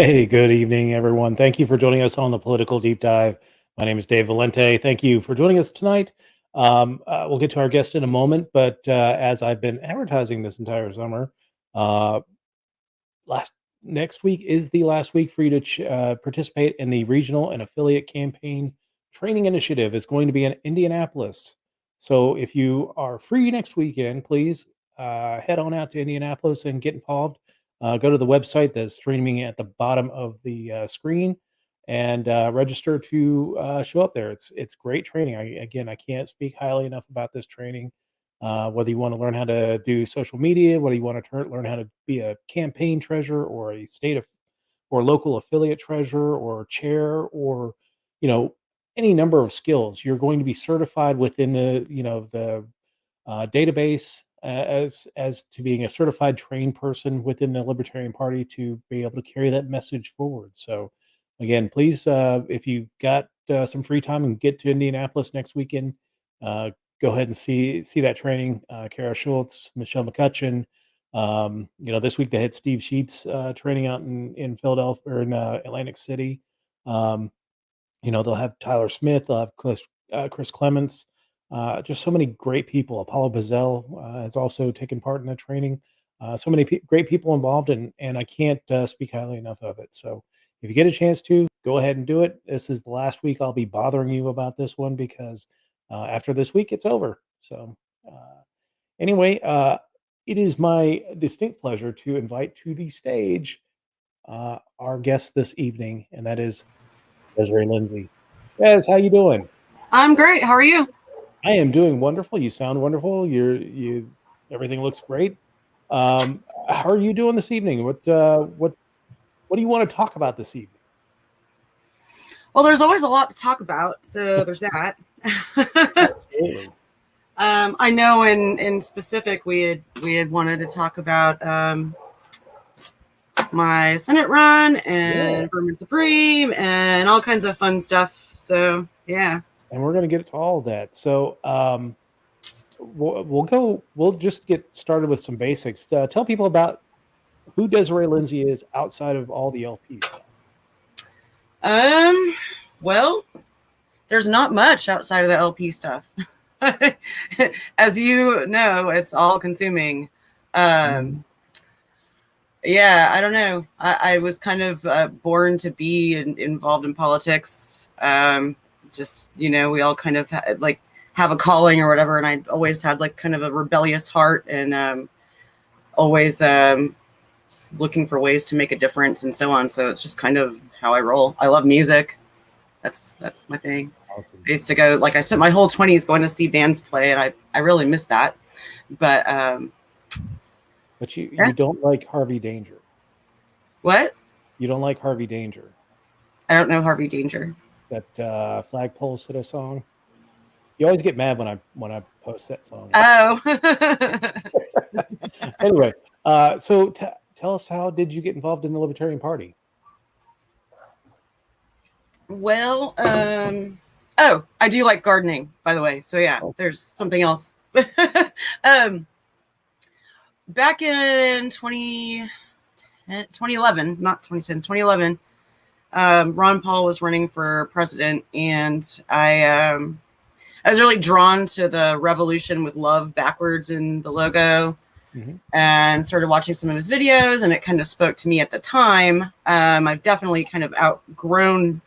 Hey, good evening, everyone. Thank you for joining us on the Political Deep Dive. My name is Dave Valente. Thank you for joining us tonight. We'll get to our guest in a moment, but as I've been advertising this entire summer, uh, last next week is the last week for you to participate in the regional and affiliate campaign training initiative. It's going to be in Indianapolis. So if you are free next weekend, please head on out to Indianapolis and get involved. Go to the website that's streaming at the bottom of the screen and register to show up there. It's great training. I can't speak highly enough about this training. Whether you want to learn how to do social media, whether you want to learn how to be a campaign treasurer or a state of or local affiliate treasurer or chair or you know any number of skills, you're going to be certified within the database as to being a certified trained person within the Libertarian Party to be able to carry that message forward. So, again, please, if you've got some free time and get to Indianapolis next weekend, uh, go ahead and see that training. Kara Schultz, Michelle McCutcheon. This week they had Steve Sheets training out in Philadelphia or in Atlantic City. Um, they'll have Tyler Smith, they'll have Chris Clements, just so many great people. Apollo Bazell has also taken part in the training. So many great people involved, and I can't speak highly enough of it. So if you get a chance to, go ahead and do it. This is the last week I'll be bothering you about this one because after this week, it's over. So anyway, it is my distinct pleasure to invite to the stage our guest this evening, and that is Desarae Lindsey. Yes, how you doing? I'm great. How are you? I am doing wonderful. You sound wonderful. Everything looks great. How are you doing this evening? What do you want to talk about this evening? Well, there's always a lot to talk about, so there's that. Absolutely. I know in specific we had wanted to talk about my Senate run and Vermin Supreme and all kinds of fun stuff. So yeah. And we're going to get to all of that. So we'll just get started with some basics. Tell people about who Desarae Lindsey is outside of all the LP stuff. Well, there's not much outside of the LP stuff. As you know, it's all consuming. Yeah, I don't know. I was kind of born to be involved in politics. We all kind of have a calling or whatever. And I always had kind of a rebellious heart and always looking for ways to make a difference and so on. So it's just kind of how I roll. I love music. That's my thing. Awesome. I used to go, I spent my whole 20s going to see bands play, and I really miss that. But you don't like Harvey Danger. What? You don't like Harvey Danger? I don't know Harvey Danger. That Flagpole Sitta song. You always get mad when I post that song. Oh. Anyway, so tell us, how did you get involved in the Libertarian Party? Well, I do like gardening, by the way. So yeah, there's something else. Back in 2011, not 2010, 2011, Ron Paul was running for president, and I was really drawn to the revolution with love backwards in the logo. Mm-hmm. And started watching some of his videos, and it kind of spoke to me at the time. I've definitely kind of outgrown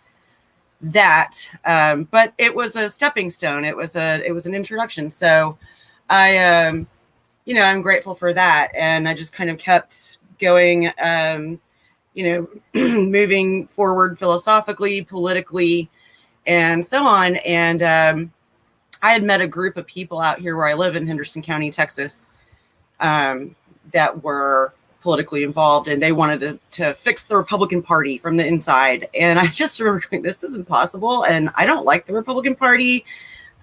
that, but it was a stepping stone. It was an introduction. So I'm grateful for that. And I just kind of kept going, moving forward philosophically, politically, and so on. And I had met a group of people out here where I live in Henderson County, Texas, that were politically involved, and they wanted to fix the Republican Party from the inside. And I just remember going, this is impossible, and I don't like the Republican Party.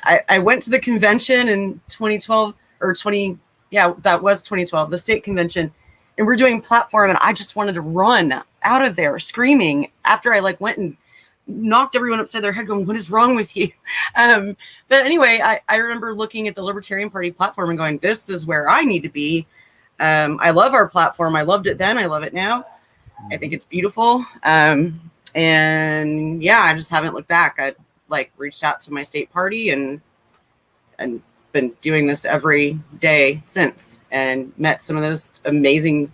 I went to the convention in 2012 or 20, yeah, that was 2012, the state convention, and we're doing platform, and I just wanted to run out of there screaming after I went and knocked everyone upside their head going, what is wrong with you? But anyway, I remember looking at the Libertarian Party platform and going, this is where I need to be. I love our platform. I loved it then. I love it now. I think it's beautiful. And yeah, I just haven't looked back. I reached out to my state party and been doing this every day since, and met some of those amazing,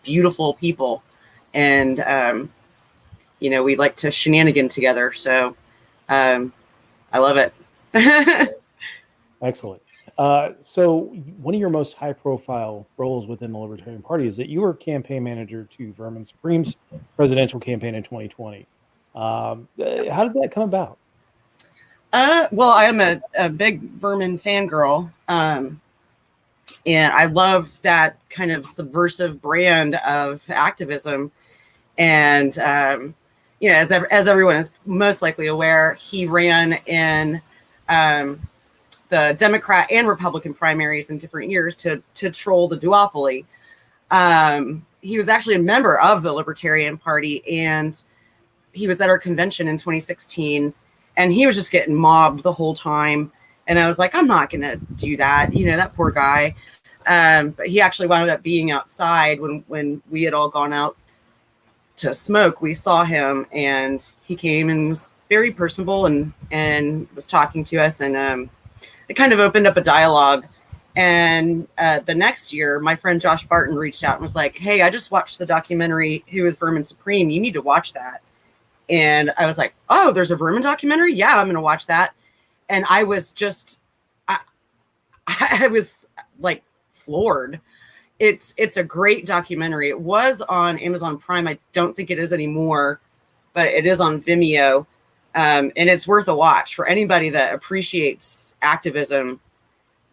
beautiful people. And, we like to shenanigan together. So I love it. Excellent. So one of your most high-profile roles within the Libertarian Party is that you were campaign manager to Vermin Supreme's presidential campaign in 2020. How did that come about? Well, I am a big Vermin fangirl, and I love that kind of subversive brand of activism. And as everyone is most likely aware, he ran in the Democrat and Republican primaries in different years to troll the duopoly. He was actually a member of the Libertarian Party, and he was at our convention in 2016, and he was just getting mobbed the whole time. And I was like, I'm not going to do that. That poor guy. But he actually wound up being outside when we had all gone out to smoke. We saw him, and he came and was very personable and was talking to us. And it kind of opened up a dialogue. And the next year, my friend Josh Barton reached out and was like, hey, I just watched the documentary, Who is Vermin Supreme? You need to watch that. And I was like, oh, there's a Vermin documentary? Yeah, I'm going to watch that. And I was just, I was like floored. It's a great documentary. It was on Amazon Prime. I don't think it is anymore, but it is on Vimeo. And it's worth a watch for anybody that appreciates activism.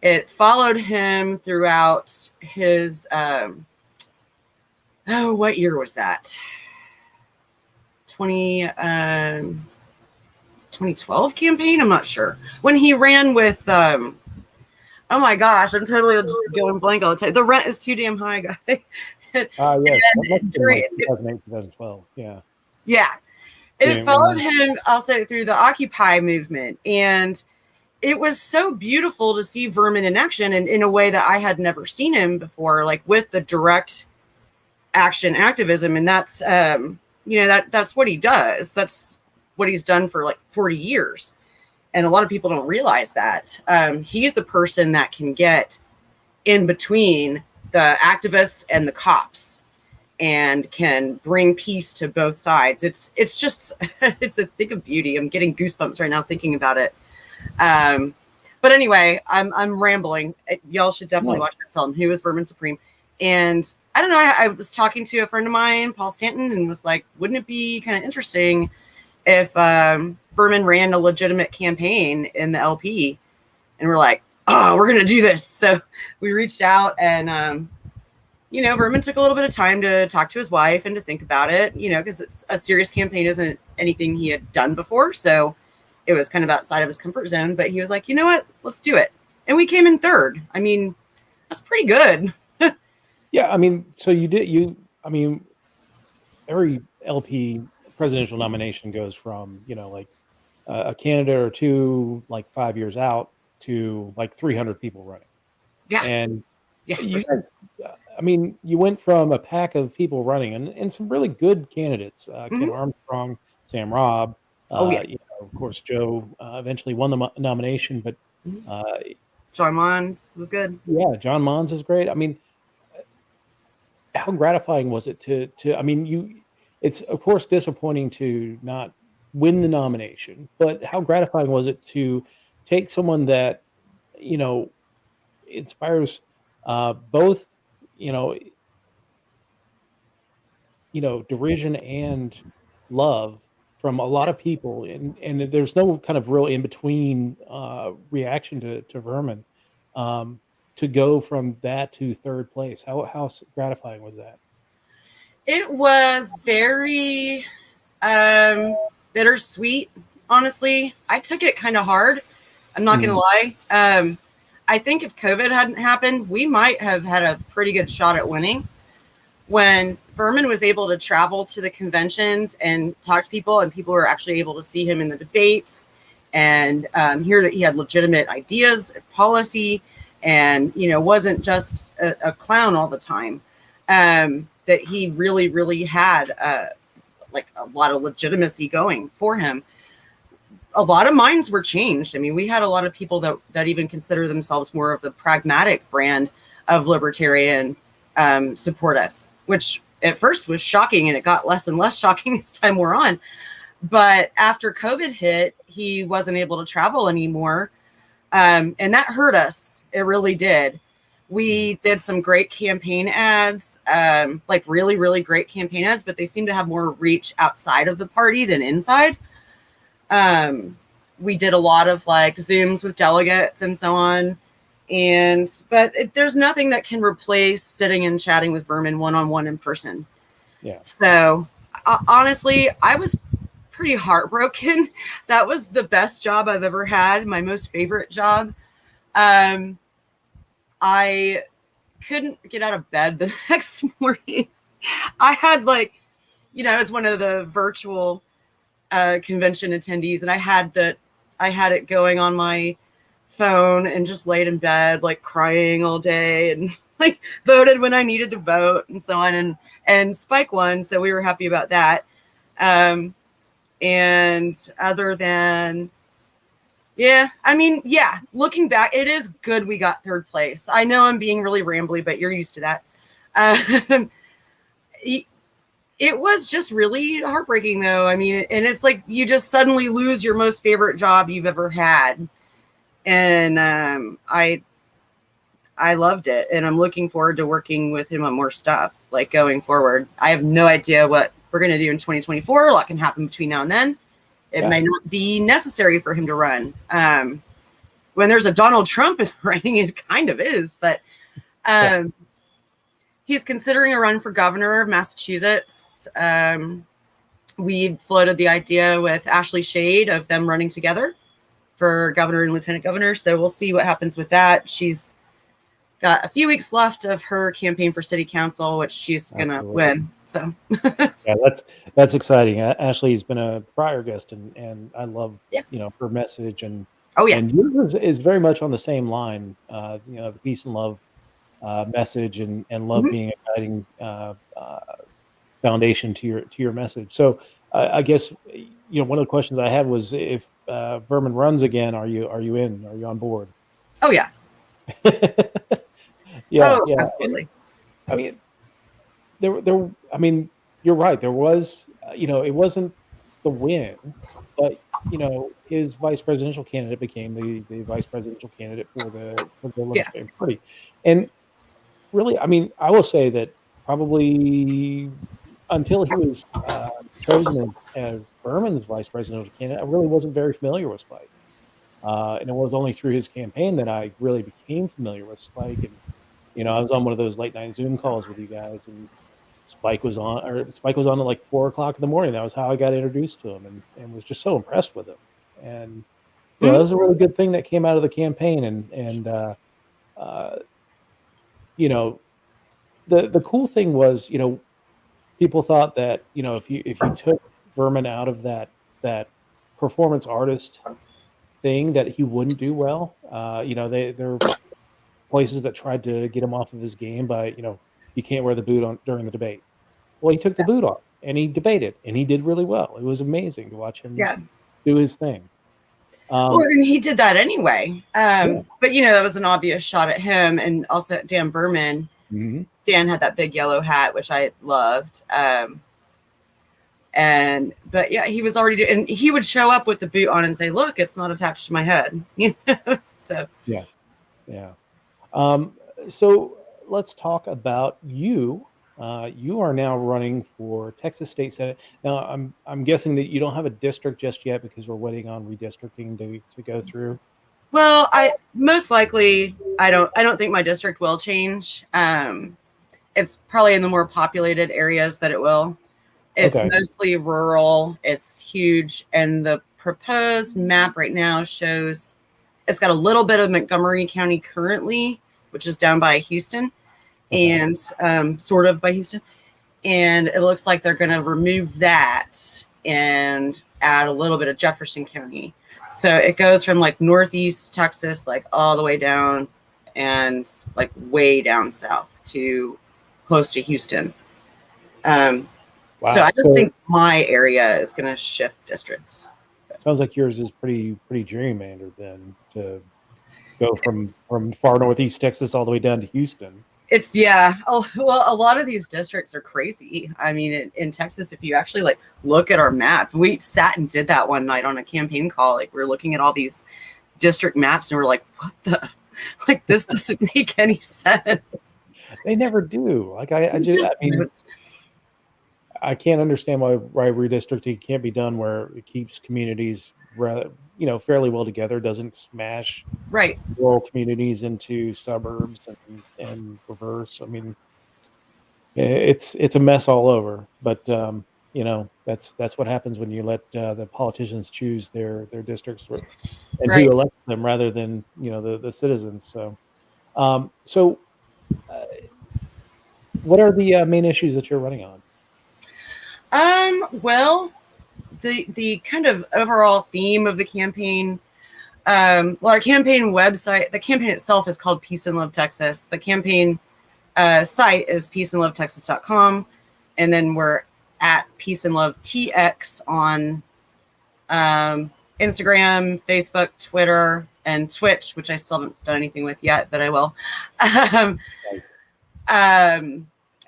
It followed him throughout his, what year was that? 2012 campaign? I'm not sure. When he ran with, oh my gosh, I'm totally just going blank all the time. The rent is too damn high, guy. Yes, that must have been like 2008, 2012. Yeah. Yeah. It followed him, I'll say, through the Occupy movement. And it was so beautiful to see Vermin in action, and in a way that I had never seen him before, like with the direct action activism. And that's, that's what he does. That's what he's done for like 40 years. And a lot of people don't realize that. He's the person that can get in between the activists and the cops and can bring peace to both sides. It's just, it's a thing of beauty. I'm getting goosebumps right now thinking about it. But anyway, I'm rambling. Y'all should definitely watch that film, Who is Vermin Supreme? And I don't know, I was talking to a friend of mine, Paul Stanton, and was like, wouldn't it be kind of interesting if Vermin ran a legitimate campaign in the LP? And we're like, oh, we're going to do this. So we reached out, and, Vermin took a little bit of time to talk to his wife and to think about it, because it's a serious campaign isn't anything he had done before. So it was kind of outside of his comfort zone, but he was like, you know what, let's do it. And we came in third. I mean, that's pretty good. Yeah. I mean, so every LP presidential nomination goes from, a candidate or two, like 5 years out, to like 300 people running. Yeah. And yeah, you guys, you went from a pack of people running and some really good candidates, Ken Armstrong, Sam Robb, of course, Joe eventually won the nomination, but John Mons was good. Yeah, John Mons is great. I mean, how gratifying was it to it's of course disappointing to not win the nomination, but how gratifying was it to take someone that, inspires both, derision and love from a lot of people, and there's no kind of real in between reaction to Vermin, to go from that to third place. How gratifying was that? It was very bittersweet, honestly. I took it kind of hard. I'm not going to lie. I think if COVID hadn't happened, we might have had a pretty good shot at winning. When Vermin was able to travel to the conventions and talk to people, and people were actually able to see him in the debates and hear that he had legitimate ideas, policy, and wasn't just a clown all the time. that he really, really had like a lot of legitimacy going for him. A lot of minds were changed. I mean, we had a lot of people that even consider themselves more of the pragmatic brand of libertarian support us, which at first was shocking, and it got less and less shocking as time wore on. But after COVID hit, he wasn't able to travel anymore. And that hurt us. It really did. We did some great campaign ads, like really, really great campaign ads, but they seem to have more reach outside of the party than inside. We did a lot of like Zooms with delegates and so on. But there's nothing that can replace sitting and chatting with Vermin one-on-one in person. Yeah. So honestly, I was pretty heartbroken. That was the best job I've ever had, my most favorite job. I couldn't get out of bed the next morning. I had I was one of the virtual convention attendees, and I had it going on my phone and just laid in bed, like crying all day, and like voted when I needed to vote and so on. And Spike won, so we were happy about that. And other than, looking back, it is good we got third place. I know I'm being really rambly, but you're used to that. It was just really heartbreaking, though. I mean, and it's like you just suddenly lose your most favorite job you've ever had. And I loved it, and I'm looking forward to working with him on more stuff, like going forward. I have no idea what we're going to do in 2024. A lot can happen between now and then. It may not be necessary for him to run. When there's a Donald Trump in the running, it kind of is, but he's considering a run for governor of Massachusetts. We floated the idea with Ashley Shade of them running together for governor and lieutenant governor. So we'll see what happens with that. She's got a few weeks left of her campaign for city council, which she's going to win. So yeah, that's exciting. Ashley's been a prior guest, and I love, her message, and and yours is very much on the same line. The peace and love message, and love being a guiding foundation to your message. So I guess, one of the questions I had was, if Vermin runs again, are you in? Are you on board? Oh yeah. Yeah. Absolutely. And, I mean, you're right. There was, it wasn't the win, but his vice presidential candidate became the vice presidential candidate for the Libertarian Party. And really, I mean, I will say that probably until he was chosen as Vermin's vice presidential candidate, I really wasn't very familiar with Spike. And it was only through his campaign that I really became familiar with Spike. And, I was on one of those late night Zoom calls with you guys, and Spike was on at like 4:00 in the morning. That was how I got introduced to him, and was just so impressed with him. And, that was a really good thing that came out of the campaign. And the cool thing was, people thought that, if you took Vermin out of that performance artist thing, that he wouldn't do well. There were places that tried to get him off of his game by, you can't wear the boot on during the debate. Well, he took the boot off and he debated, and he did really well. It was amazing to watch him do his thing. And he did that anyway. But that was an obvious shot at him, and also at Dan Berman. Mm-hmm. Dan had that big yellow hat, which I loved. But he was already and he would show up with the boot on and say, "Look, it's not attached to my head." So yeah. So let's talk about you. You are now running for Texas State Senate. Now, I'm guessing that you don't have a district just yet because we're waiting on redistricting to go through. Well, I most likely I don't think my district will change. It's probably in the more populated areas that it will. It's mostly rural. It's huge, and the proposed map right now shows it's got a little bit of Montgomery County currently, which is down by Houston, and sort of by Houston. And it looks like they're going to remove that and add a little bit of Jefferson County. So it goes from like northeast Texas, like all the way down and like way down south to close to Houston. So Wow. I don't think my area is going to shift districts. Sounds like yours is pretty gerrymandered then, to go from far northeast Texas all the way down to Houston. It's yeah. Oh, well, a lot of these districts are crazy. I mean, in Texas, if you actually like look at our map, we sat and did that one night on a campaign call. Like we're looking at all these district maps, and we're like, "What the? Like this doesn't make any sense." They never do. Like I mean, I can't understand why redistricting can't be done where it keeps communities, fairly well together, doesn't smash right rural communities into suburbs and reverse. I mean, it's a mess all over. But that's what happens when you let the politicians choose their districts and right. who elects them rather than the citizens. So, so what are the main issues that you're running on? Well, the kind of overall theme of the campaign. Well, our campaign website, the campaign itself is called Peace and Love Texas. The campaign site is peaceandlovetexas.com. And then we're at Peace and Love TX on Instagram, Facebook, Twitter, and Twitch, which I still haven't done anything with yet, but I will.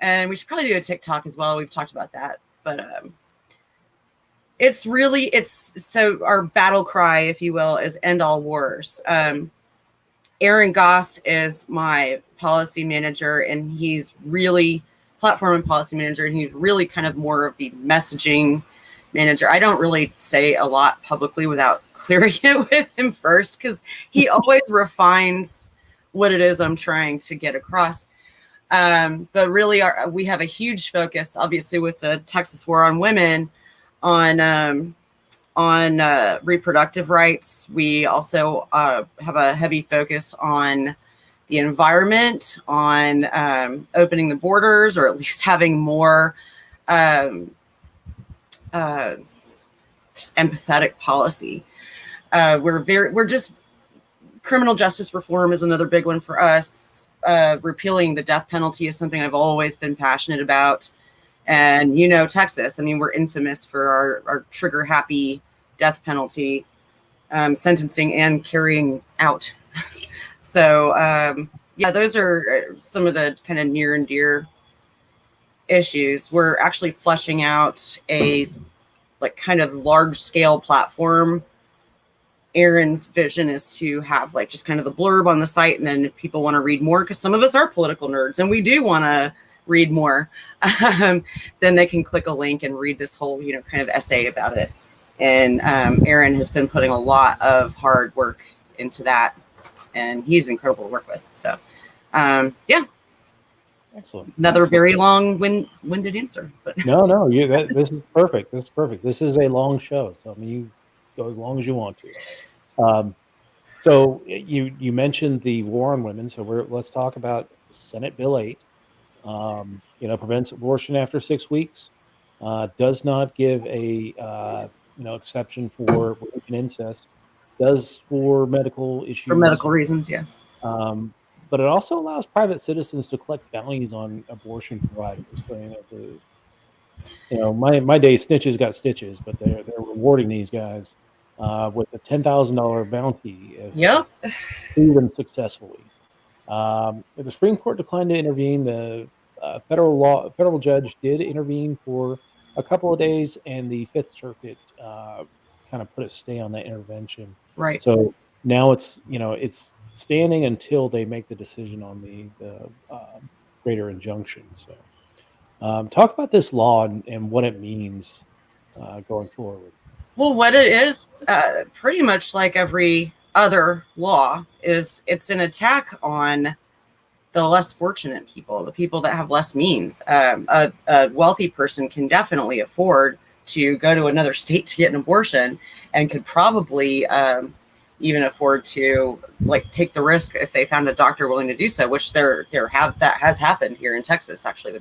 And we should probably do a TikTok as well. We've talked about that, but it's so our battle cry, if you will, is end all wars. Aaron Goss is my policy manager, and he's really platform and policy manager, and he's really kind of more of the messaging manager. I don't really say a lot publicly without clearing it with him first, because he always refines what it is I'm trying to get across. But really, we have a huge focus, obviously, with the Texas War on Women, on reproductive rights. We also have a heavy focus on the environment, on opening the borders, or at least having more empathetic policy. We're just criminal justice reform is another big one for us. Repealing the death penalty is something I've always been passionate about. And, Texas, I mean, we're infamous for our trigger happy death penalty sentencing and carrying out. So, those are some of the kind of near and dear issues. We're actually fleshing out a kind of large scale platform. Aaron's vision is to have just kind of the blurb on the site, and then if people want to read more, because some of us are political nerds and we do want to read more, then they can click a link and read this whole kind of essay about it. And Aaron has been putting a lot of hard work into that, and he's incredible to work with. So Excellent. Another very long-winded answer, but no, this is perfect. This is perfect. This is a long show, so I mean, you go as long as you want to. So you mentioned the war on women, so let's talk about Senate Bill 8. Prevents abortion after 6 weeks. Does not give a exception for rape and incest. Does for medical issues. For medical reasons, yes. But it also allows private citizens to collect bounties on abortion providers. So, my day snitches got stitches, but they're rewarding these guys with a $10,000 bounty if they sue them successfully. The Supreme Court declined to intervene. The federal judge did intervene for a couple of days, and the Fifth Circuit kind of put a stay on that intervention. Right. So now it's standing until they make the decision on the greater injunction. So talk about this law and what it means going forward. Well, what it is, pretty much like every other law, is it's an attack on the less fortunate people, the people that have less means. A wealthy person can definitely afford to go to another state to get an abortion, and could probably even afford to take the risk if they found a doctor willing to do so, which that has happened here in Texas. Actually,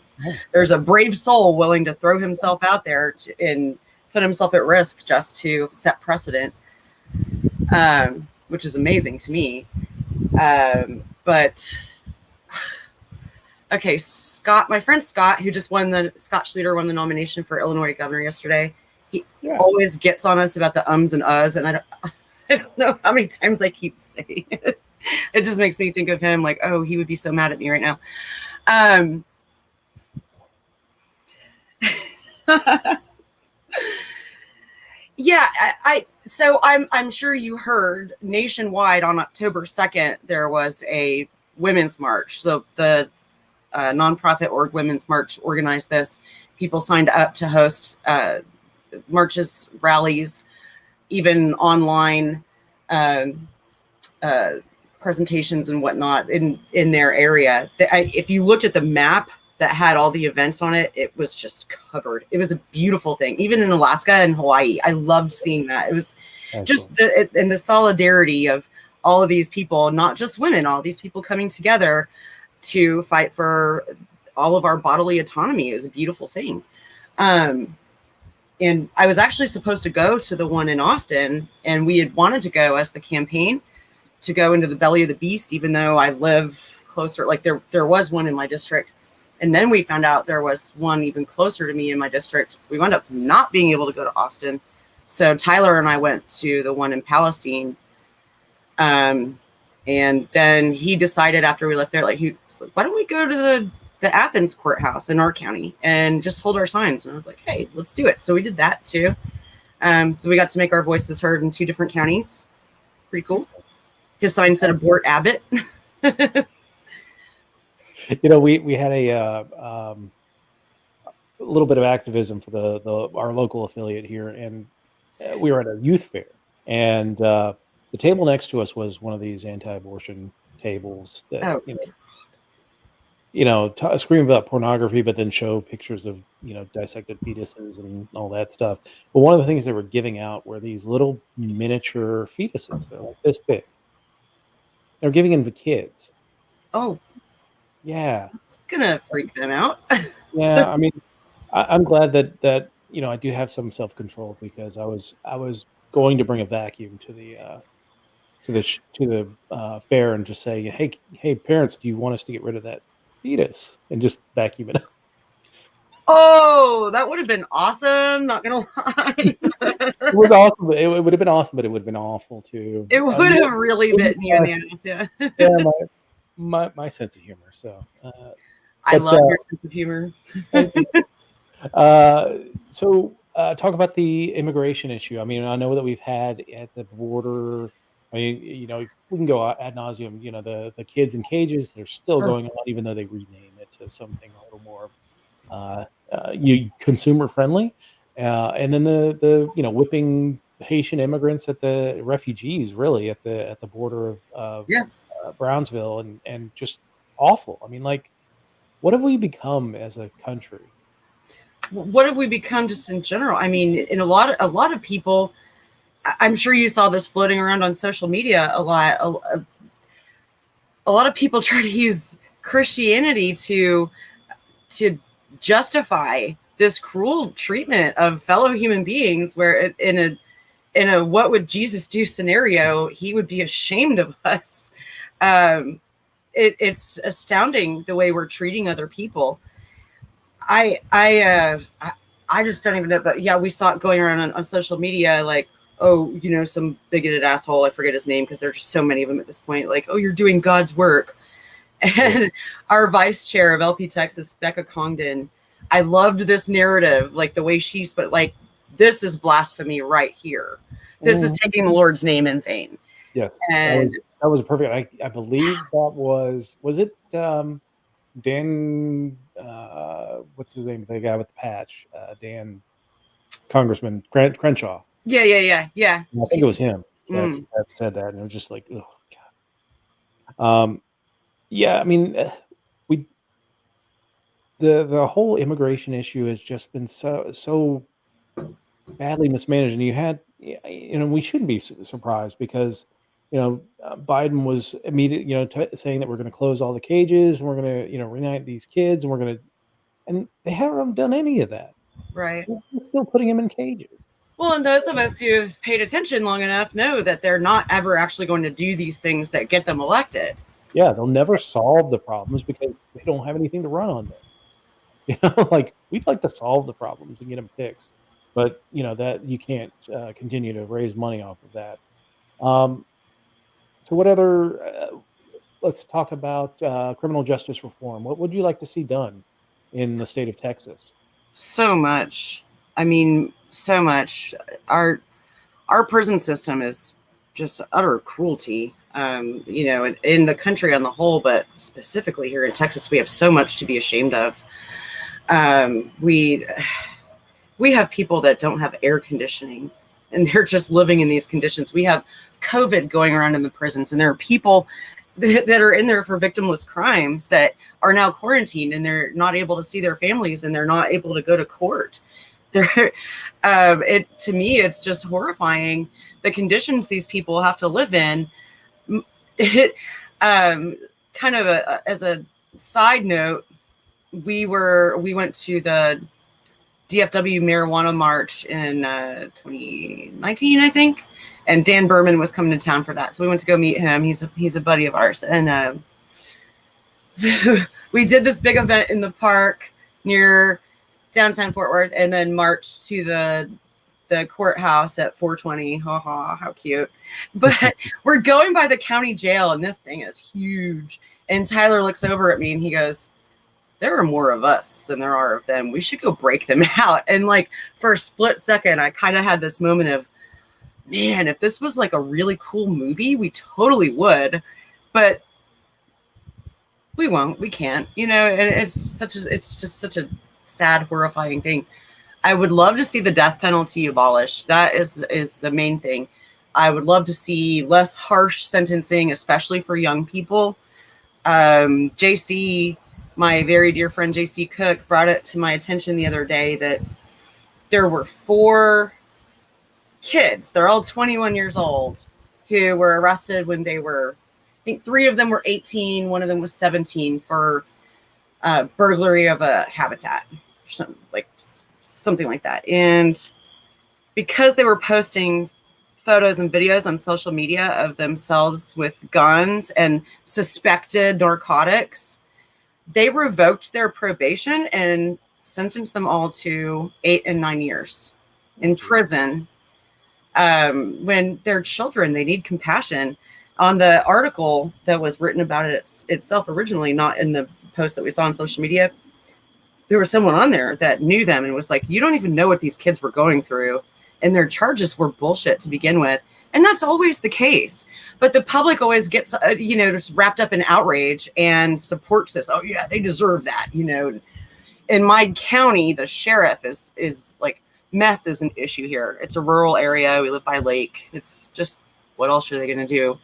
there's a brave soul willing to throw himself out there and put himself at risk just to set precedent, which is amazing to me. But Okay, Scott, my friend Scott, who just Scott Schluter won the nomination for Illinois governor yesterday. He always gets on us about the ums and uhs, and I don't know how many times I keep saying it. It just makes me think of him like, oh, he would be so mad at me right now. Yeah, so I'm sure you heard nationwide on October 2nd, there was a women's march. So the nonprofit Women's March organized this. People signed up to host marches, rallies, even online presentations and whatnot in their area. If you looked at the map that had all the events on it, it was just covered. It was a beautiful thing. Even in Alaska and Hawaii, I loved seeing that. It was just the solidarity of all of these people, not just women, all these people coming together to fight for all of our bodily autonomy. It was a beautiful thing. And I was actually supposed to go to the one in Austin, and we had wanted to go as the campaign to go into the belly of the beast, even though I live closer. Like there was one in my district. And then we found out there was one even closer to me in my district. We wound up not being able to go to Austin. So Tyler and I went to the one in Palestine. And then he decided after we left there, like, he was like, why don't we go to the Athens courthouse in our county and just hold our signs? And I was like, hey, let's do it. So we did that too. So we got to make our voices heard in 2 different counties. Pretty cool. His sign said abort Abbott. You know, we had a little bit of activism for our local affiliate here, and we were at a youth fair, and the table next to us was one of these anti-abortion tables that scream about pornography, but then show pictures of dissected fetuses and all that stuff. But one of the things they were giving out were these little miniature fetuses. They're like this big. They're giving them to kids. Oh. Yeah, it's gonna freak them out. Yeah, I mean, I'm glad that I do have some self-control, because I was going to bring a vacuum to the fair and just say, hey parents, do you want us to get rid of that fetus and just vacuum it up? Oh, that would have been awesome. Not gonna lie. It was awesome. It would have been awesome, but it would have been awful too. It would have really bit me in the ass. Yeah. Yeah, my sense of humor. So I love your sense of humor. So talk about the immigration issue. I mean, I know that we've had at the border. I mean, we can go ad nauseum. The kids in cages, they're still going on, even though they rename it to something a little more consumer friendly. And then the whipping Haitian immigrants at the refugees, really at the border of Brownsville, and just awful. I mean, like, what have we become as a country? What have we become just in general? I mean, in a lot of people, I'm sure you saw this floating around on social media a lot. A lot of people try to use Christianity to justify this cruel treatment of fellow human beings, where in a what would Jesus do scenario, he would be ashamed of us. It's astounding the way we're treating other people. I just don't even know, but yeah, we saw it going around on social media, like, oh, some bigoted asshole, I forget his name because there's just so many of them at this point, like, oh, you're doing God's work. And our vice chair of LP Texas, Becca Congdon, I loved this narrative, like the way she spoke, like, this is blasphemy right here. This is taking the Lord's name in vain. Yes. And that was perfect. I believe that was it Dan, what's his name? The guy with the patch, Dan, Congressman Crenshaw. Yeah. I think it was him that said that, and it was just like, oh God. Yeah, I mean, the whole immigration issue has just been so badly mismanaged, and we shouldn't be surprised, because Biden was immediate, saying that we're going to close all the cages and we're going to reunite these kids, and they haven't done any of that. Right. We're still putting them in cages. Well, and those of us who have paid attention long enough know that they're not ever actually going to do these things that get them elected. Yeah, they'll never solve the problems because they don't have anything to run on them. You know, like we'd like to solve the problems and get them fixed, but you know that you can't continue to raise money off of that. Um, so, what other? Let's talk about criminal justice reform. What would you like to see done in the state of Texas? So much. I mean, so much. Our prison system is just utter cruelty. You know, in the country on the whole, but specifically here in Texas, we have so much to be ashamed of. We have people that don't have air conditioning, and they're just living in these conditions. We have COVID going around in the prisons, and there are people that are in there for victimless crimes that are now quarantined, and they're not able to see their families, and they're not able to go to court. They're, it to me, it's just horrifying the conditions these people have to live in. It, kind of as a side note, we went to the DFW marijuana march in 2019, I think, and Dan Berman was coming to town for that, so we went to go meet him. He's a buddy of ours, and so we did this big event in the park near downtown Fort Worth, and then marched to the courthouse at 420. Ha, how cute. But we're going by the county jail, and this thing is huge. And Tyler looks over at me and he goes, there are more of us than there are of them. We should go break them out. And like for a split second, I kind of had this moment of, man, if this was like a really cool movie, we totally would. But we won't. We can't. You know, and it's just such a sad, horrifying thing. I would love to see the death penalty abolished. That is the main thing. I would love to see less harsh sentencing, especially for young people. JC, my very dear friend JC Cook, brought it to my attention the other day that there were 4 kids, they're all 21 years old, who were arrested when they were, I think 3 of them were 18, one of them was 17, for burglary of a habitat, or something like that. And because they were posting photos and videos on social media of themselves with guns and suspected narcotics, they revoked their probation and sentenced them all to 8 and 9 years in prison. When they're children, they need compassion. On the article that was written about it itself originally, not in the post that we saw on social media, there was someone on there that knew them and was like, you don't even know what these kids were going through. And their charges were bullshit to begin with. And that's always the case. But the public always gets, just wrapped up in outrage and supports this. Oh, yeah, they deserve that. You know, in my county, the sheriff is like, meth is an issue here. It's a rural area. We live by a lake. It's just, what else are they going to do?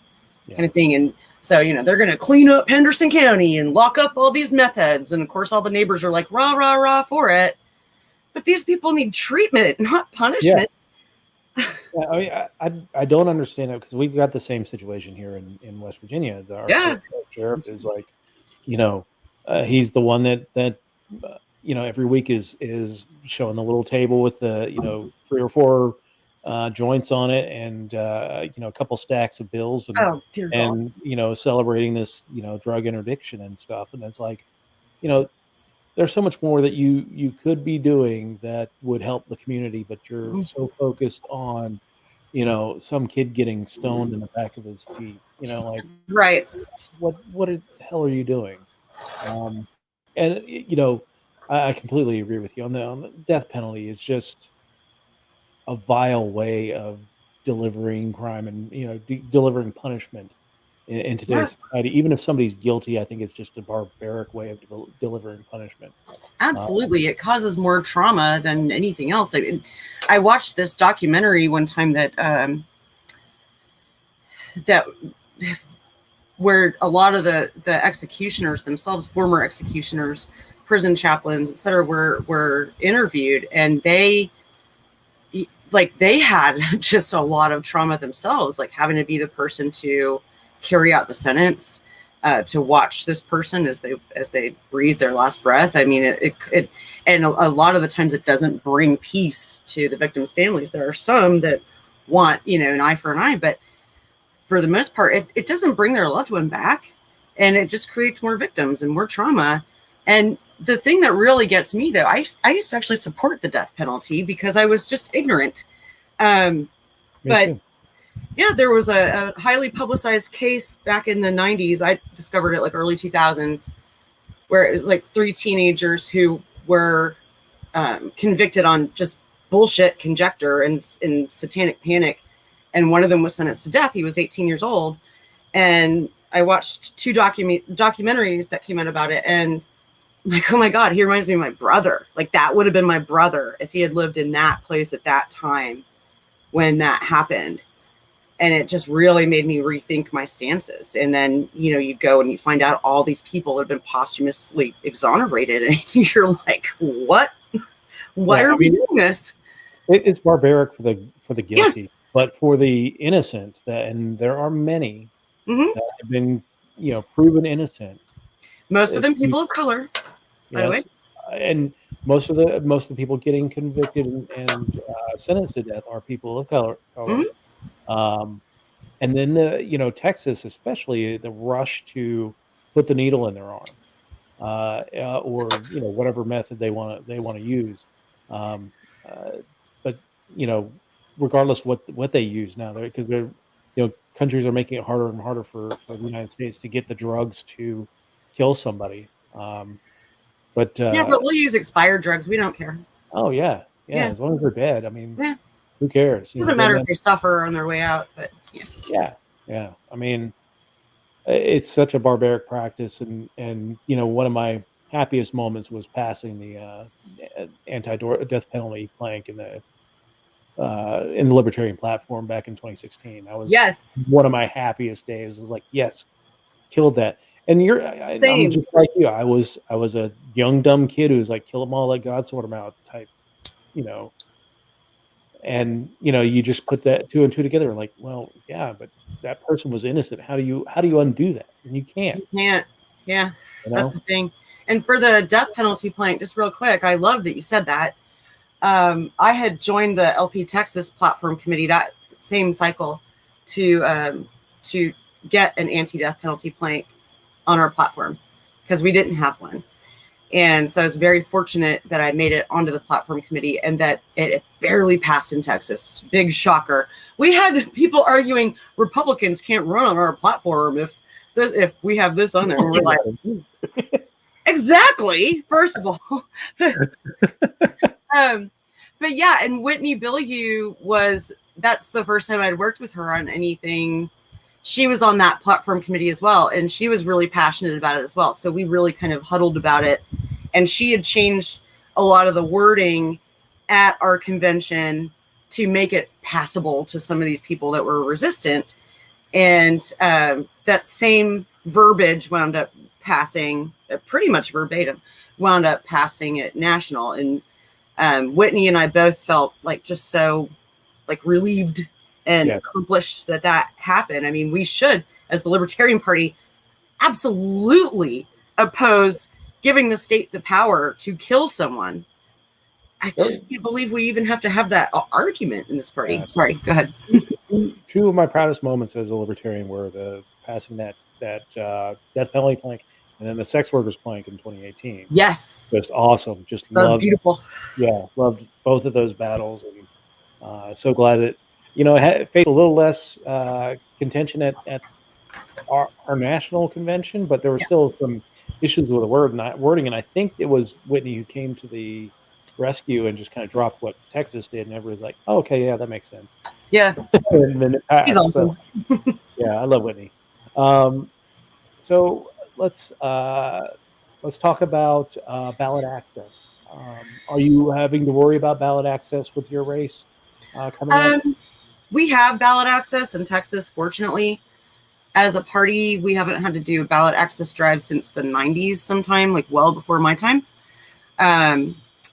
Kind of thing. And so, they're going to clean up Henderson County and lock up all these meth heads. And of course, all the neighbors are like, rah, rah, rah for it. But these people need treatment, not punishment. Yeah, I mean, I don't understand that because we've got the same situation here in West Virginia. Our sheriff is like, he's the one that every week is showing the little table with the 3 or 4 joints on it and a couple stacks of bills and celebrating this drug interdiction and stuff. And it's like, there's so much more that you could be doing that would help the community, but you're so focused on, some kid getting stoned in the back of his Jeep, right. What the hell are you doing? I completely agree with you on the death penalty. Is just a vile way of delivering crime and, delivering punishment in today's society. Even if somebody's guilty, I think it's just a barbaric way of delivering punishment. Absolutely. It causes more trauma than anything else. I watched this documentary one time that where a lot of the executioners themselves, former executioners, prison chaplains, et cetera, were interviewed, and they had just a lot of trauma themselves, like having to be the person to carry out the sentence, to watch this person as they breathe their last breath. I mean, it and a lot of the times it doesn't bring peace to the victims' families. There are some that want, an eye for an eye, but for the most part, it doesn't bring their loved one back. and it just creates more victims and more trauma. And the thing that really gets me, though, I used to actually support the death penalty because I was just ignorant. Me But too. yeah, there was a highly publicized case back in the 90s. I discovered it like early 2000s, where it was like 3 teenagers who were convicted on just bullshit conjecture and satanic panic. And one of them was sentenced to death. He was 18 years old. And I watched 2 documentaries that came out about it. And like, oh my God, he reminds me of my brother. Like, that would have been my brother if he had lived in that place at that time when that happened. And it just really made me rethink my stances. And then, you know, you go and you find out all these people that have been posthumously exonerated. And you're like, what? Why are we doing this? It's barbaric for the guilty, Yes. but for the innocent, and there are many Mhm. that have been, you know, proven innocent. Most of them people of color, by the way. Yes, and most of the people getting convicted and sentenced to death are people of color. Mhm. And then Texas, especially the rush to put the needle in their arm, or whatever method they want to use. Um, but regardless what they use now, because countries are making it harder and harder for the United States to get the drugs to kill somebody. But Yeah, but we'll use expired drugs. We don't care. oh yeah, Yeah. as long as they're dead. I mean, Yeah. who cares? It doesn't matter if they suffer on their way out, but yeah. Yeah. I mean, it's such a barbaric practice, and one of my happiest moments was passing the anti-death penalty plank in the libertarian platform back in 2016. That was Yes. one of my happiest days. It was like, yes, killed that. And I'm Same. just like you. I was a young dumb kid who was like, kill them all, let God sort them out type, and you just put that 2 and 2 together, like, well, yeah, but that person was innocent. How do you undo that? And you can't. You can't. Yeah, that's the thing. And for the death penalty plank, just real quick, I love that you said that. I had joined the LP Texas platform committee that same cycle to get an anti-death penalty plank on our platform because we didn't have one. And so I was very fortunate that I made it onto the platform committee and that it barely passed in Texas. Big shocker. We had people arguing Republicans can't run on our platform if we have this on there. And we're like, exactly. First of all. But yeah, and Whitney Bilyeu that's the first time I'd worked with her on anything. She was on that platform committee as well, and she was really passionate about it as well. So we really kind of huddled about it, and she had changed a lot of the wording at our convention to make it passable to some of these people that were resistant. And that same verbiage wound up passing, pretty much verbatim, wound up passing at national. And Whitney and I both felt like just so like relieved and accomplished that happened. I mean, we should, as the Libertarian Party, absolutely oppose giving the state the power to kill someone. I just can't believe we even have to have that argument in this party. Yeah. Sorry, go ahead. Two of my proudest moments as a libertarian were the passing that death penalty plank, and then the sex workers plank in 2018. Yes, just awesome. Just that was beautiful. Yeah, loved both of those battles, and so glad that it faced a little less contention at our national convention, but there were still some issues with the wording, and I think it was Whitney who came to the rescue and just kind of dropped what Texas did, and everybody's like, oh, okay, yeah, that makes sense. Yeah. And then it passed. He's awesome. So, yeah, I love Whitney. So let's talk about ballot access. Are you having to worry about ballot access with your race coming up? We have ballot access in Texas, fortunately. As a party, we haven't had to do a ballot access drive since the 90s sometime, like well before my time.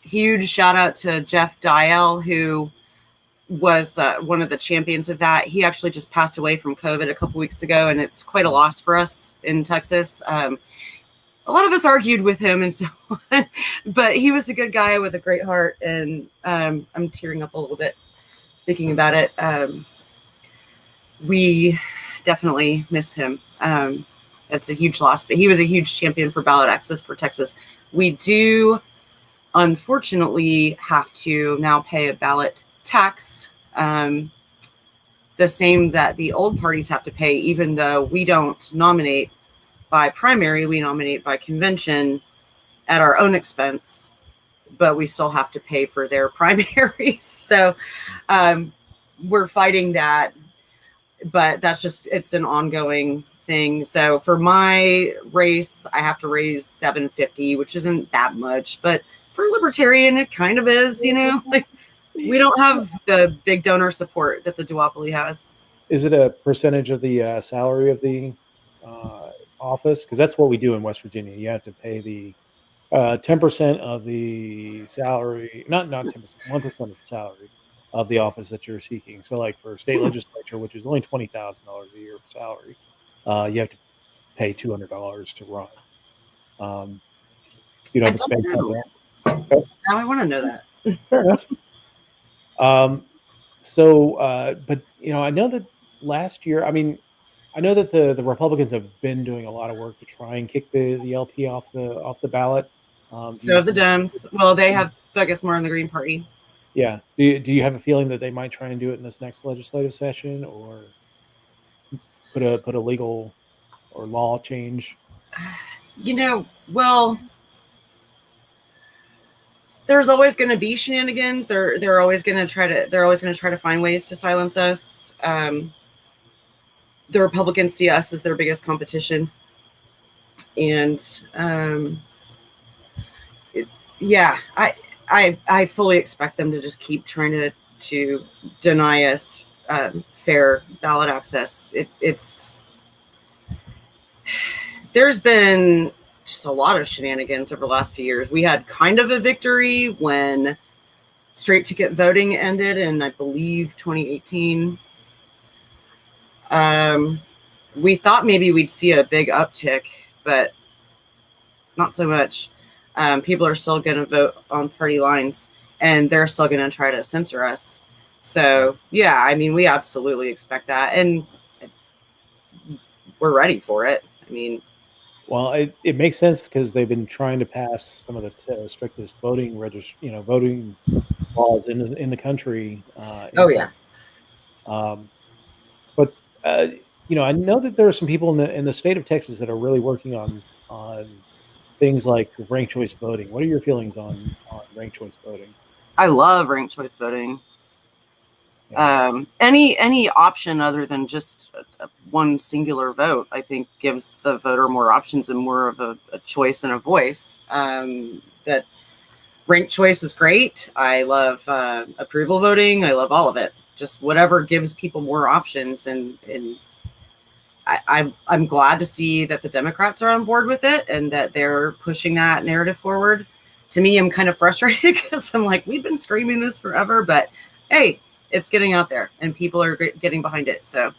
Huge shout out to Jeff Dial, who was one of the champions of that. He actually just passed away from COVID a couple weeks ago, and it's quite a loss for us in Texas. A lot of us argued with him and so on, but he was a good guy with a great heart, and I'm tearing up a little bit thinking about it. We definitely miss him. It's a huge loss, but he was a huge champion for ballot access for Texas. We do, unfortunately, have to now pay a ballot tax, the same that the old parties have to pay, even though we don't nominate by primary, we nominate by convention at our own expense, but we still have to pay for their primaries. So we're fighting that, but that's just, it's an ongoing thing. So for my race, I have to raise $750, which isn't that much, but for libertarian, it kind of is, you know, like we don't have the big donor support that the duopoly has. Is it a percentage of the salary of the office? Because that's what we do in West Virginia. You have to pay the 10% of the salary, not 10%, 1% of the salary of the office that you're seeking. So, like for state legislature, which is only $20,000 a year of salary, you have to pay $200 to run. You don't have to spend that. Okay. Now I want to know that. Fair enough. But you know, I know that last year, I mean, I know that the Republicans have been doing a lot of work to try and kick the LP off the ballot. So have the Dems. Well, they have focused more on the Green Party. Yeah. Do you have a feeling that they might try and do it in this next legislative session, or put a legal or law change? You know, well, there's always going to be shenanigans. They're always going to try to find ways to silence us. The Republicans see us as their biggest competition, and yeah, I fully expect them to just keep trying to deny us fair ballot access. There's been just a lot of shenanigans over the last few years. We had kind of a victory when straight ticket voting ended in, I believe, 2018. We thought maybe we'd see a big uptick, but not so much. People are still going to vote on party lines, and they're still going to try to censor us. So, yeah, I mean, we absolutely expect that, and we're ready for it. I mean, well, it makes sense because they've been trying to pass some of the strictest voting laws in the country. Yeah. But you know, I know that there are some people in the state of Texas that are really working on things like ranked choice voting. What are your feelings on ranked choice voting? I love ranked choice voting. Yeah. Any option other than just one singular vote, I think, gives the voter more options and more of a choice and a voice. That ranked choice is great. I love approval voting. I love all of it. Just whatever gives people more options, and I'm glad to see that the Democrats are on board with it and that they're pushing that narrative forward. To me, I'm kind of frustrated because I'm like, we've been screaming this forever, but hey, it's getting out there and people are getting behind it. So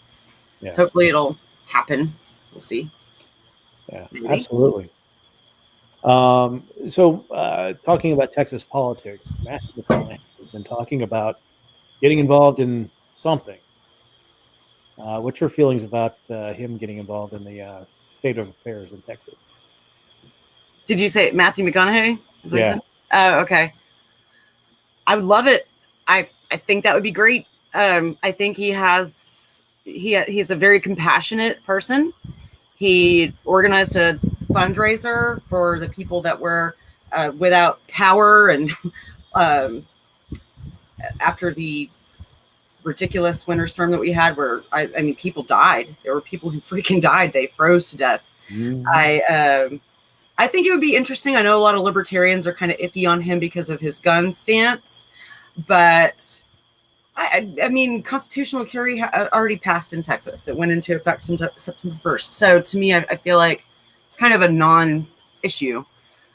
yes, hopefully it'll happen. We'll see. Yeah, maybe. Absolutely. So talking about Texas politics, Matthew McConaughey has been talking about getting involved in something. What's your feelings about him getting involved in the state of affairs in Texas? Did you say Matthew McConaughey? Yeah. Oh, okay. I would love it. I think that would be great. I think he's a very compassionate person. He organized a fundraiser for the people that were without power, and after the ridiculous winter storm that we had, where I mean, people died. There were people who freaking died. They froze to death. Mm-hmm. I think it would be interesting. I know a lot of libertarians are kind of iffy on him because of his gun stance, but I mean, constitutional carry already passed in Texas. It went into effect September 1st. So to me, I feel like it's kind of a non-issue.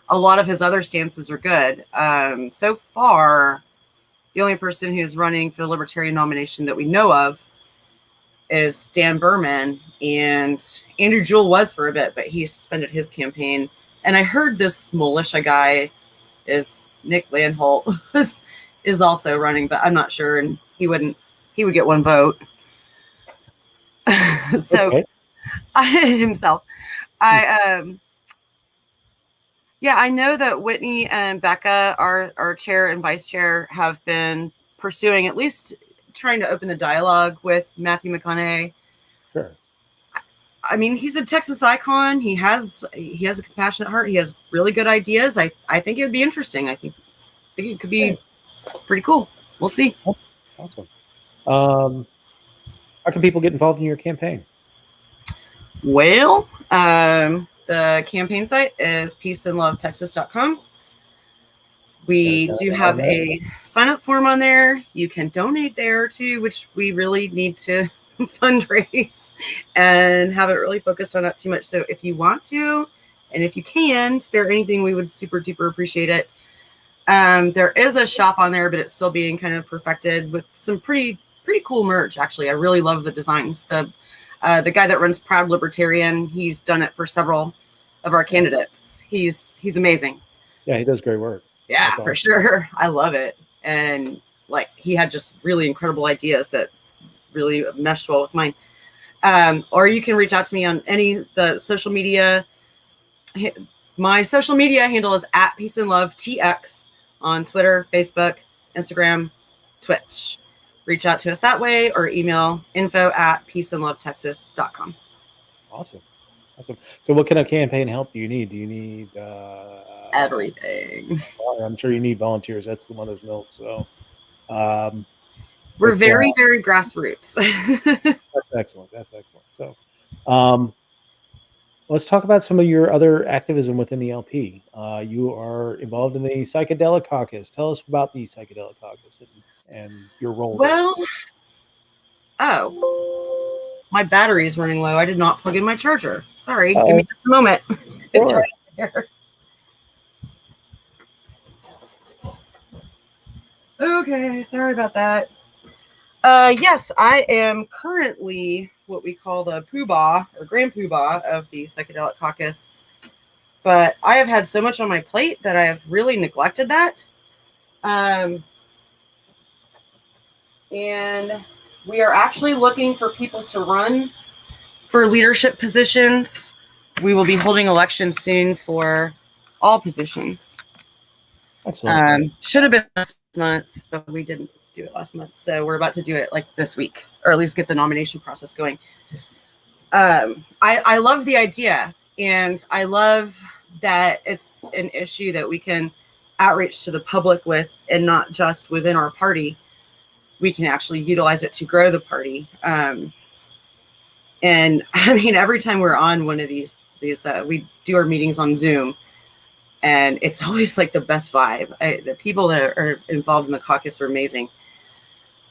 A lot of his other stances are good. So far, the only person who's running for the Libertarian nomination that we know of is Dan Berman, and Andrew Jewell was for a bit, but he suspended his campaign. And I heard this militia guy is Nick Landholt is also running, but I'm not sure. And he would get one vote. So okay. Himself. Yeah, I know that Whitney and Becca, our chair and vice chair, have been pursuing, at least trying to open the dialogue with Matthew McConaughey. Sure. I mean, he's a Texas icon. He has a compassionate heart. He has really good ideas. I think it would be interesting. I think it could be pretty cool. We'll see. Awesome. How can people get involved in your campaign? Well, the campaign site is peaceandlovetexas.com. We do have a sign-up form on there. You can donate there too, which we really need to fundraise and haven't really focused on that too much. So if you want to, and if you can spare anything, we would super duper appreciate it. There is a shop on there, but it's still being kind of perfected with some pretty cool merch. Actually, I really love the designs. The guy that runs Proud Libertarian, he's done it for several of our candidates. He's amazing. Yeah, he does great work. Yeah, for sure. I love it. And like, he had just really incredible ideas that really meshed well with mine. Or you can reach out to me on the social media. My social media handle is @peaceandlovetx on Twitter, Facebook, Instagram, Twitch. Reach out to us that way or email info@peaceandlovetexas.com. Awesome. So what kind of campaign help do you need? Do you need everything? I'm sure you need volunteers. That's the mother's milk. So we're very grassroots. That's excellent. So let's talk about some of your other activism within the LP. You are involved in the Psychedelic Caucus. Tell us about the Psychedelic Caucus and your role. Well, my battery is running low. I did not plug in my charger. Sorry. Give me just a moment. It's right there. Okay. Sorry about that. Yes, I am currently what we call the poobah or grand poobah of the Psychedelic Caucus. But I have had so much on my plate that I have really neglected that. And we are actually looking for people to run for leadership positions. We will be holding elections soon for all positions. Excellent. Should have been last month, but we didn't do it last month. So we're about to do it like this week, or at least get the nomination process going. I love the idea, and I love that it's an issue that we can outreach to the public with, and not just within our party. We can actually utilize it to grow the party. And I mean, every time we're on one of these, we do our meetings on Zoom, and it's always like the best vibe. The people that are involved in the caucus are amazing.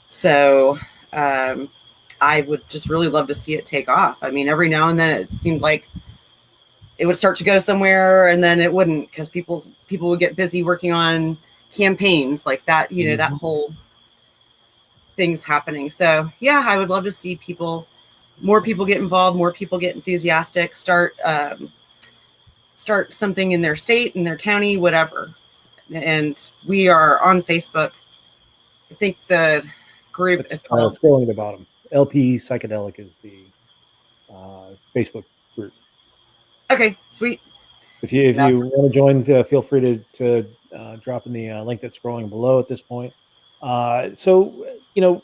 So I would just really love to see it take off. I mean, every now and then it seemed like it would start to go somewhere, and then it wouldn't, because people would get busy working on campaigns like that. You know, that whole things happening. So yeah, I would love to see more people get involved, more people get enthusiastic, start something in their state, in their county, whatever. And we are on Facebook. I think the group is called scrolling at the bottom. LP Psychedelic is the Facebook group. Okay, sweet. If you want to join, feel free to drop in the link that's scrolling below at this point. So, you know,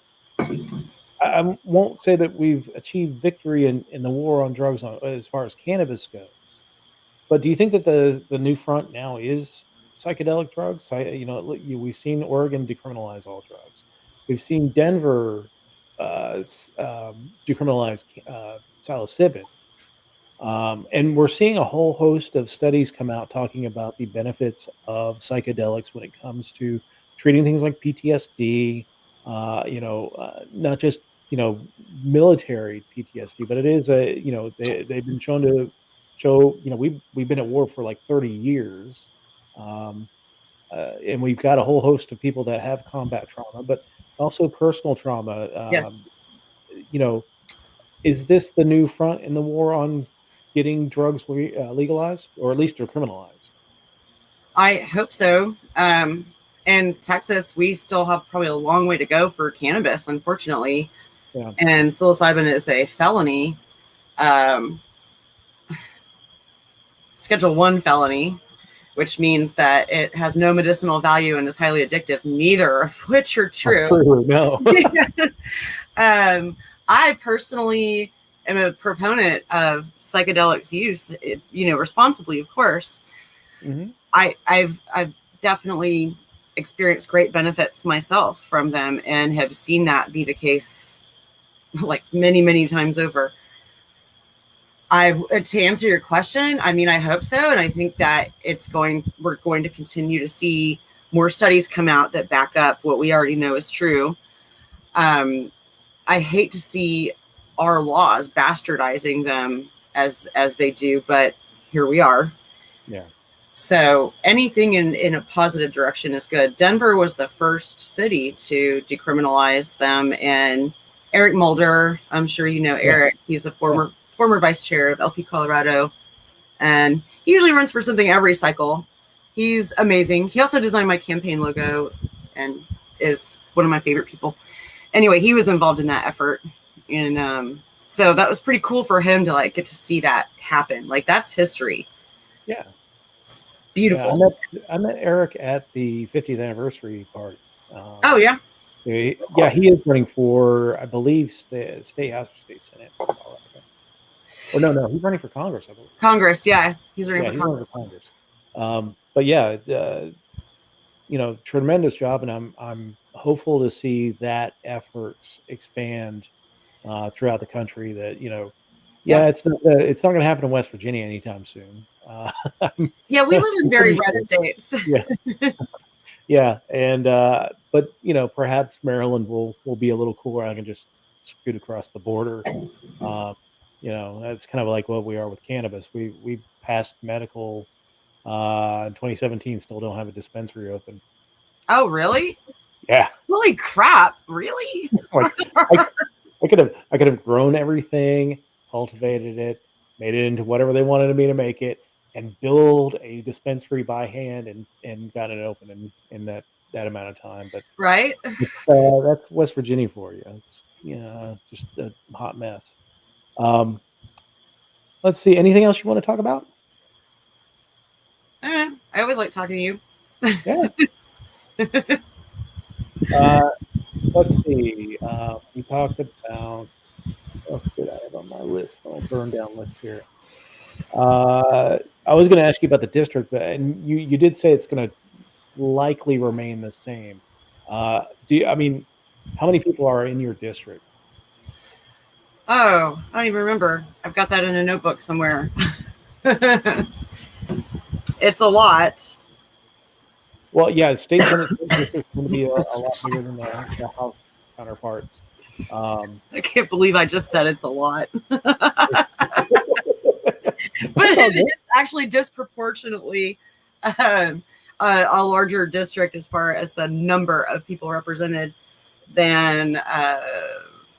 I won't say that we've achieved victory in the war on drugs as far as cannabis goes, but do you think that the new front now is psychedelic drugs? We've seen Oregon decriminalize all drugs. We've seen Denver decriminalize psilocybin. And we're seeing a whole host of studies come out talking about the benefits of psychedelics when it comes to treating things like PTSD, not just, military PTSD, but it is they've been shown to show, we've been at war for like 30 years. And we've got a whole host of people that have combat trauma, but also personal trauma. Yes. Is this the new front in the war on getting drugs legalized, or at least decriminalized? I hope so. In Texas, we still have probably a long way to go for cannabis, unfortunately. Yeah. And psilocybin is a felony. Schedule 1 felony, which means that it has no medicinal value and is highly addictive, neither of which are true. No. I personally am a proponent of psychedelics use, responsibly, of course. Mm-hmm. I've definitely experienced great benefits myself from them and have seen that be the case like many, many times over. To answer your question, I mean, I hope so. And I think that we're going to continue to see more studies come out that back up what we already know is true. I hate to see our laws bastardizing them as they do, but here we are. Yeah. So anything in a positive direction is good. Denver was the first city to decriminalize them, and Eric Mulder, I'm sure you know Eric. He's the former vice chair of LP Colorado, and he usually runs for something every cycle. He's amazing. He also designed my campaign logo and is one of my favorite people. Anyway, he was involved in that effort, and so that was pretty cool for him to like get to see that happen. Like, that's history. Yeah. It's beautiful. Yeah, I met Eric at the 50th anniversary party. Oh, yeah. Yeah, he is running for, I believe, State House or State Senate. Or no, he's running for Congress, I believe. Congress, yeah. He's running for Congress. But yeah, tremendous job, and I'm hopeful to see that efforts expand throughout the country. That it's not going to happen in West Virginia anytime soon. Yeah, we live in very red states. Yeah, yeah, and but perhaps Maryland will be a little cooler. I can just scoot across the border. That's kind of like what we are with cannabis. We passed medical in 2017, still don't have a dispensary open. Oh, really? Yeah. Holy crap! Really? I could have grown everything, cultivated it, made it into whatever they wanted me to make it, and build a dispensary by hand and got it open in that amount of time. But right, that's West Virginia for you. It's just a hot mess. Let's see. Anything else you want to talk about? I always like talking to you. Yeah. Let's see. We talked about what else did I have on my list? Oh, burn down list here. I was going to ask you about the district, and you did say it's going to likely remain the same. How many people are in your district? Oh, I don't even remember. I've got that in a notebook somewhere. It's a lot. Well, yeah, state senate district is going to be a lot bigger than the House counterparts. I can't believe I just said it's a lot. But it's actually disproportionately a larger district as far as the number of people represented than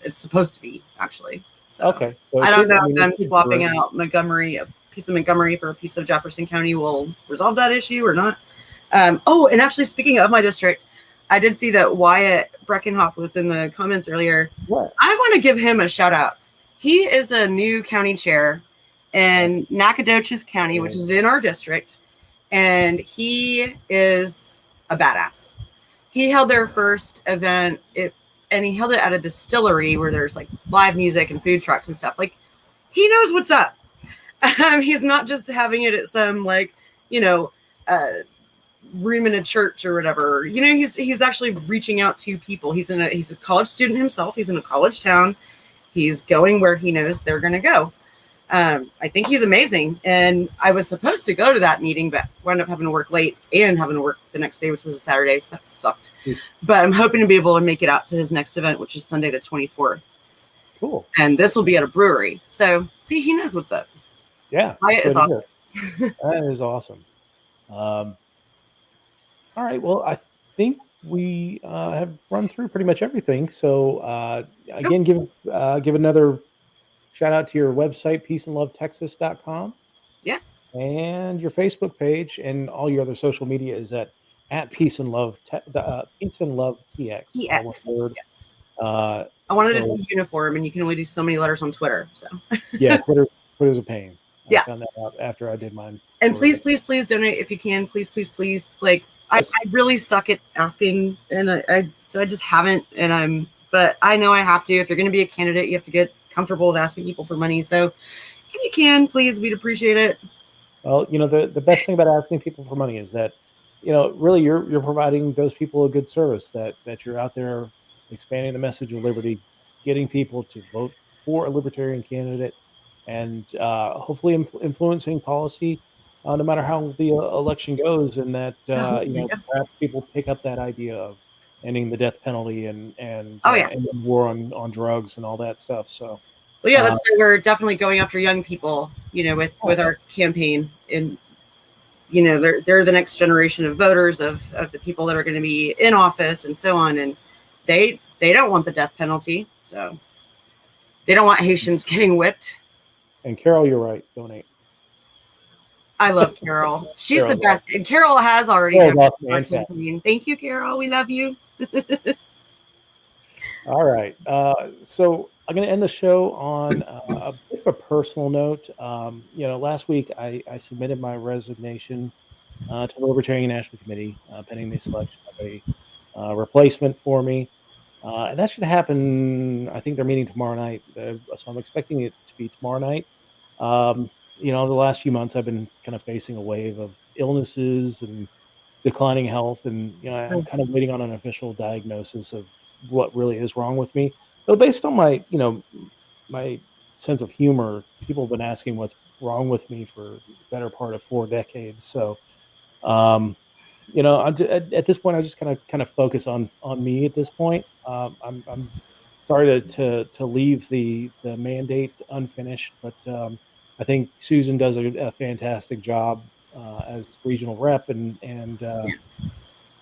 it's supposed to be, actually. So, okay. So I don't know if them swapping out a piece of Montgomery for a piece of Jefferson County will resolve that issue or not. And actually, speaking of my district, I did see that Wyatt Breckenhoff was in the comments earlier. What? I want to give him a shout out. He is a new county chair in Nacogdoches County, which is in our district, and he is a badass. He held their first event, and he held it at a distillery where there's like live music and food trucks and stuff. Like, he knows what's up. He's not just having it at some room in a church or whatever. He's actually reaching out to people. He's a college student himself. He's in a college town. He's going where he knows they're going to go. I think he's amazing. And I was supposed to go to that meeting, but wound up having to work late and having to work the next day, which was a Saturday. So that sucked. But I'm hoping to be able to make it out to his next event, which is Sunday the 24th. Cool. And this will be at a brewery. So, see, he knows what's up. Yeah. Wyatt is awesome. That is awesome. All right. Well, I think we have run through pretty much everything. So again, give another shout out to your website, peaceandlovetexas.com. Yeah. And your Facebook page and all your other social media is at Peace and Love Peace and Love TX. TX. Word. Yes. I wanted it to be uniform, and you can only do so many letters on Twitter. So yeah, Twitter's a pain. I found that out after I did mine. And please donate if you can. Please. Like, yes. I really suck at asking, and I just haven't. But I know I have to. If you're going to be a candidate, you have to get comfortable with asking people for money. So if you can, please, we'd appreciate it. Well, the best thing about asking people for money is that, really you're providing those people a good service, that you're out there expanding the message of liberty, getting people to vote for a libertarian candidate, and hopefully influencing policy, no matter how the election goes, and that perhaps people pick up that idea of ending the death penalty and ending war on drugs and all that stuff. So, well, yeah, that's why we're definitely going after young people, with our campaign, and they're the next generation of voters, of the people that are going to be in office and so on, and they don't want the death penalty, so they don't want Haitians getting whipped. And Carol, you're right. Donate. I love Carol. She's Carol, the best. And Carol has already done our campaign. Thank you, Carol. We love you. All right. So I'm going to end the show on a bit of a personal note. Last week I submitted my resignation to the Libertarian National Committee, pending the selection of a replacement for me. And that should happen. I think they're meeting tomorrow night. So I'm expecting it to be tomorrow night. The last few months I've been kind of facing a wave of illnesses and declining health. And, I'm kind of waiting on an official diagnosis of what really is wrong with me. But based on my, my sense of humor, people have been asking what's wrong with me for the better part of 4 decades. So, I'm at this point, I just kind of focus on me at this point. I'm sorry to leave the mandate unfinished, but I think Susan does a fantastic job as regional rep, and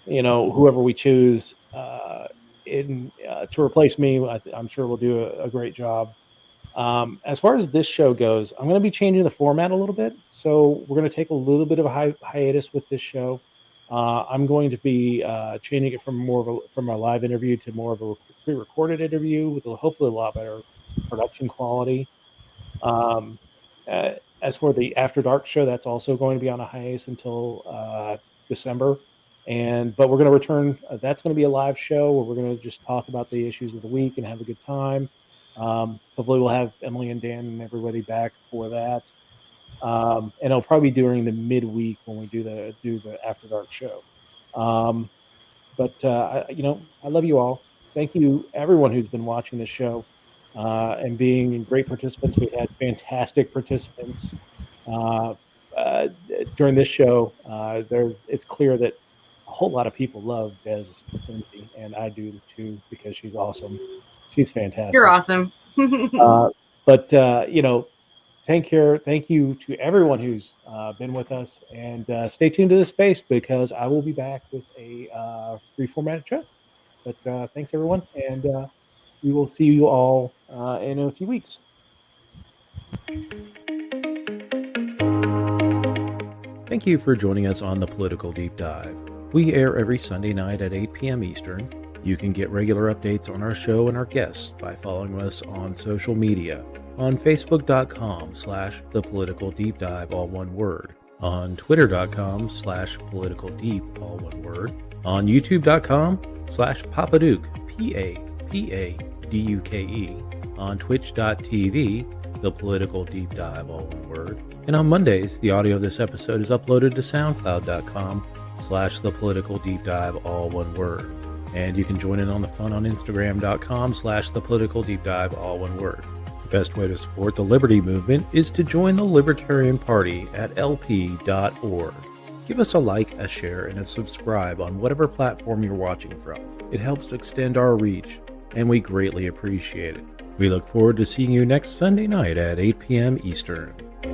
whoever we choose to replace me, I'm sure we'll do a great job. As far as this show goes, I'm going to be changing the format a little bit. So we're going to take a little bit of a hiatus with this show. I'm going to be changing it from a live interview to more of a pre-recorded interview with hopefully a lot better production quality. As for the After Dark show, that's also going to be on a hiatus until December. But we're going to return. That's going to be a live show where we're going to just talk about the issues of the week and have a good time. Hopefully we'll have Emily and Dan and everybody back for that. And it'll probably be during the midweek when we do the After Dark show. But I love you all. Thank you, everyone who's been watching the show and being great participants. We had fantastic participants during this show. It's clear that a whole lot of people love Des Lindsey, and I do too, because she's awesome. She's fantastic. You're awesome. But take care. Thank you to everyone who's been with us, and stay tuned to the space, because I will be back with a free-formatted show. But thanks, everyone, and we will see you all in a few weeks. Thank you for joining us on the Political Deep Dive. We air every Sunday night at 8 p.m. Eastern. You can get regular updates on our show and our guests by following us on social media on Facebook.com/ThePoliticalDeepDive, all one word, on Twitter.com/PoliticalDeep, all one word, on YouTube.com/Papaduke, PAPADUKE, on Twitch.tv, The Political Deep Dive, all one word, and on Mondays, the audio of this episode is uploaded to SoundCloud.com/ThePoliticalDeepDive, all one word. And you can join in on the fun on Instagram.com/ThePoliticalDeepDive, all one word. The best way to support the Liberty Movement is to join the Libertarian Party at lp.org. Give us a like, a share, and a subscribe on whatever platform you're watching from. It helps extend our reach, and we greatly appreciate it. We look forward to seeing you next Sunday night at 8 p.m. Eastern.